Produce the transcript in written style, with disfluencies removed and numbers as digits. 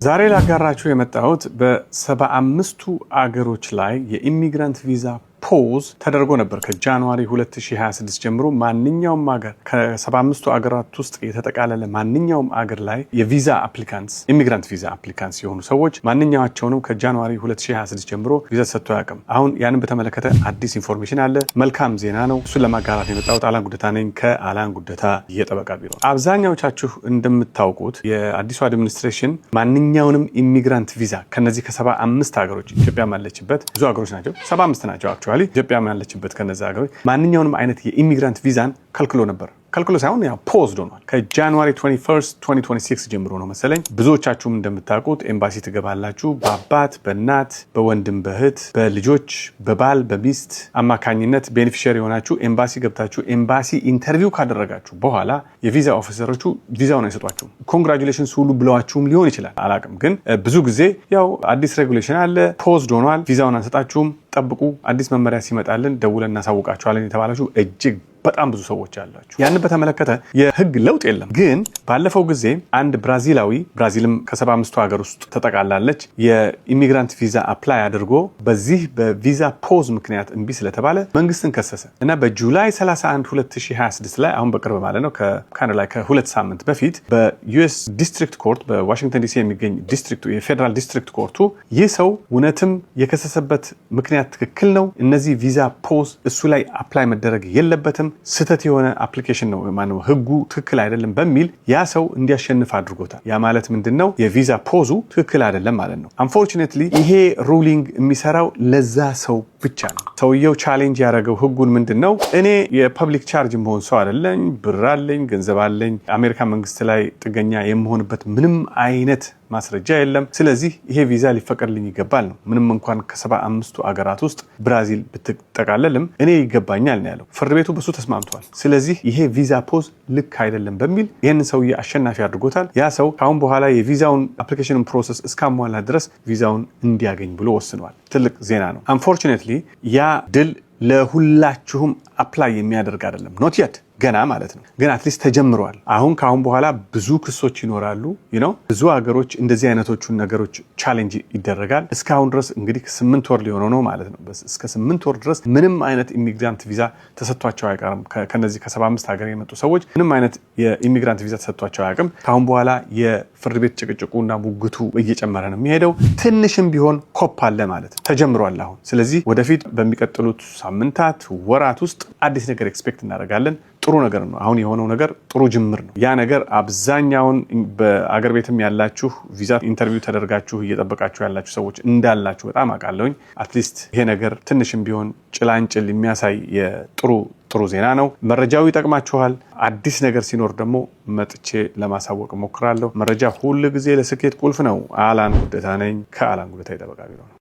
ዛሬ ላጋራችሁ የመጣሁት በ75ቱ አገሮች ላይ የኢሚግራንት ቪዛ ፖዝ ተደርጎ ነበር ከጃንዋሪ 2026 ጀምሮ ማንኛውም አገር ከ75ቱ አገራት ውስጥ የተጠቃለለ ማንኛውም አገር ላይ የቪዛ አፕሊካንትስ ኢሚግራንት ቪዛ አፕሊካንትስ የሆኑ ሰዎች ማንኛቸውንም ከጃንዋሪ 2026 ጀምሮ ቪዛ ተሰጥቶ አያውቅም። አሁን ያንን በተመለከተ አዲስ ኢንፎርሜሽን አለ። መልካም ዜና ነው። እሱን ለማጋራት የመጣሁት አላን ጉደታ ነኝ ከአላን ጉደታ የጠበቃ ቢሮ። አብዛኛዎቻችሁ እንደምታውቁት የአዲሱ አድሚኒስትሬሽን ማንኛውንም ኢሚግራንት ቪዛ ከነዚህ ከ75 ሀገሮች ኢትዮጵያ ያለችበት ብዙ ሀገሮች ናቸው፣ 75 ናቸው አክቹዋሊ ኢትዮጵያ ያለችበት ከነዛ ሀገሮች ማንኛውንም አይነት የኢሚግራንት ቪዛን ከልክሎ ነበር። ከልክሎ ሳይሆን ያ ፖዝ ሆኗል። ከጃንዋሪ 21 2026 ጀምሮ ነው መሰለኝ። ብዙዎቻችሁም እንደምታውቁት ኤምባሲ ትገባላችሁ። በአባት በእናት በወንድም በእህት በልጆች በባል በሚስት አማካኝነት ቤኔፊሻሪ የሆናችሁ ኤምባሲ ገብታችሁ ኤምባሲ ኢንተርቪው ካደረጋችሁ በኋላ የቪዛ ኦፊሰሮቹ ቪዛውን አይሰጧችሁም። ኮንግራቹሌሽንስ ሁሉ ብለዋችሁም ሊሆን ይችላል አላውቅም። ግን ብዙ ጊዜ ያው አዲስ ሬጉሌሽን አለ፣ ፖዝ ሆኗል፣ ቪዛውን አንሰጣችሁም፣ ጠብቁ፣ አዲስ መመሪያ ሲመጣልን ደውለን እናሳውቃችኋለን የተባላችሁ እጅግ በጣም ብዙ ሰዎች አላችሁ። ያን በተመለከተ የህግ ለውጥ የለም። ግን ባለፈው ጊዜ አንድ ብራዚልም ከ75ቱ ሀገር ውስጥ ተጠቃላለች የኢሚግራንት ቪዛ አፕላይ አድርጎ በዚህ በቪዛ ፖዝ ምክንያት እምቢ ስለተባለ መንግስትን ከሰሰ እና በጁላይ 31 2026 ላይ አሁን በቅርብ ማለት ነው ከሁለት ሳምንት በፊት በዩኤስ ዲስትሪክት ኮርት በዋሽንግተን ዲሲ የሚገኝ ዲስትሪክቱ የፌደራል ዲስትሪክት ኮርቱ ይህ ሰው እውነትም የከሰሰበት ምክንያት ትክክል ነው፣ እነዚህ ቪዛ ፖዝ እሱ ላይ አፕላይ መደረግ የለበትም፣ ስተት የሆነ አፕሊኬሽን ነው ማነው ህጉ ትክክል አይደለም በሚል ያ ሰው እንዲያሸንፍ አድርጎታል። ያ ማለት ምንድነው? የቪዛ ፖዙ ትክክል አይደለም ማለት ነው። አንፎርቹኔትሊ ይሄ ሩሊንግ የሚሰራው ለዛ ሰው ብቻ ነው። ሰውየው ቻሌንጅ ያደረገው ህጉን ምንድነው? እኔ የፐብሊክ ቻርጅ መሆን ሰው አይደለኝ፣ ብር አለኝ፣ ገንዘብ አለኝ፣ አሜሪካ መንግስት ላይ ጥገኛ የምሆንበት ምንም አይነት ማስረጃ የለም። ስለዚህ ይሄ ቪዛ ሊፈቀድልኝ ይገባል ነው። ምንም እንኳን ከ75ቱ አገራት ውስጥ ብራዚል ብትጠቃለልም እኔ ይገባኛል ነው ያለው። ፍርድ ቤቱ በሱ ተስማምቷል። ስለዚህ ይሄ ቪዛ ፖዝ ልክ አይደለም በሚል ይህንን ሰውዬ አሸናፊ አድርጎታል። ያ ሰው ካሁን በኋላ የቪዛውን አፕሊኬሽን ፕሮሰስ እስካሟላ ድረስ ቪዛውን እንዲያገኝ ብሎ ወስኗል። ትልቅ ዜና ነው። አንፎርቹኔትሊ ያ ድል ለሁላችሁም አፕላይ የሚያደርግ አይደለም። ኖት የት ገና ማለት ነው። ግን አትሊስት ተጀምሯል። ካሁን በኋላ ብዙ ክሶች ይኖራሉ። ብዙ ሀገሮች እንደዚህ አይነቶቹን ነገሮች ቻሌንጅ ይደረጋል። እስካሁን ድረስ እንግዲህ 8 ወር ሊሆነው ነው ማለት ነው። እስከ 8 ወር ድረስ ምንም አይነት ኢሚግራንት ቪዛ ተሰጥቷቸው አይቀርም። ከነዚህ ከ75 ሀገር የመጡ ሰዎች ምንም አይነት የኢሚግራንት ቪዛ ተሰጥቷቸው አያውቅም። ካሁን በኋላ የፍርድ ቤት ጭቅጭቁና ሙግቱ እየጨመረ ነው የሚሄደው። ትንሽም ቢሆን ኮፕ አለ ማለት ነው። ተጀምሯል አሁን። ስለዚህ ወደፊት በሚቀጥሉት ሳምንታት ወራት ውስጥ አዲስ ነገር ኤክስፔክት እናደርጋለን። ጥሩ ነገር ነው። አሁን የሆነው ነገር ጥሩ ጅምር ነው። ያ ነገር አብዛኛውን በአገር ቤትም ያላችሁ ቪዛ ኢንተርቪው ተደርጋችሁ እየጠበቃችሁ ያላችሁ ሰዎች እንዳላችሁ በጣም አውቃለሁኝ። አትሊስት ይሄ ነገር ትንሽም ቢሆን ጭላንጭል የሚያሳይ ጥሩ ዜና ነው። መረጃው ይጠቅማችኋል። አዲስ ነገር ሲኖር ደግሞ መጥቼ ለማሳወቅ ሞክራለሁ። መረጃ ሁል ጊዜ ለስኬት ቁልፍ ነው። አላን ጉደታ ነኝ ከአላን ጉደታ የጠበቃ ቢሮ ነው።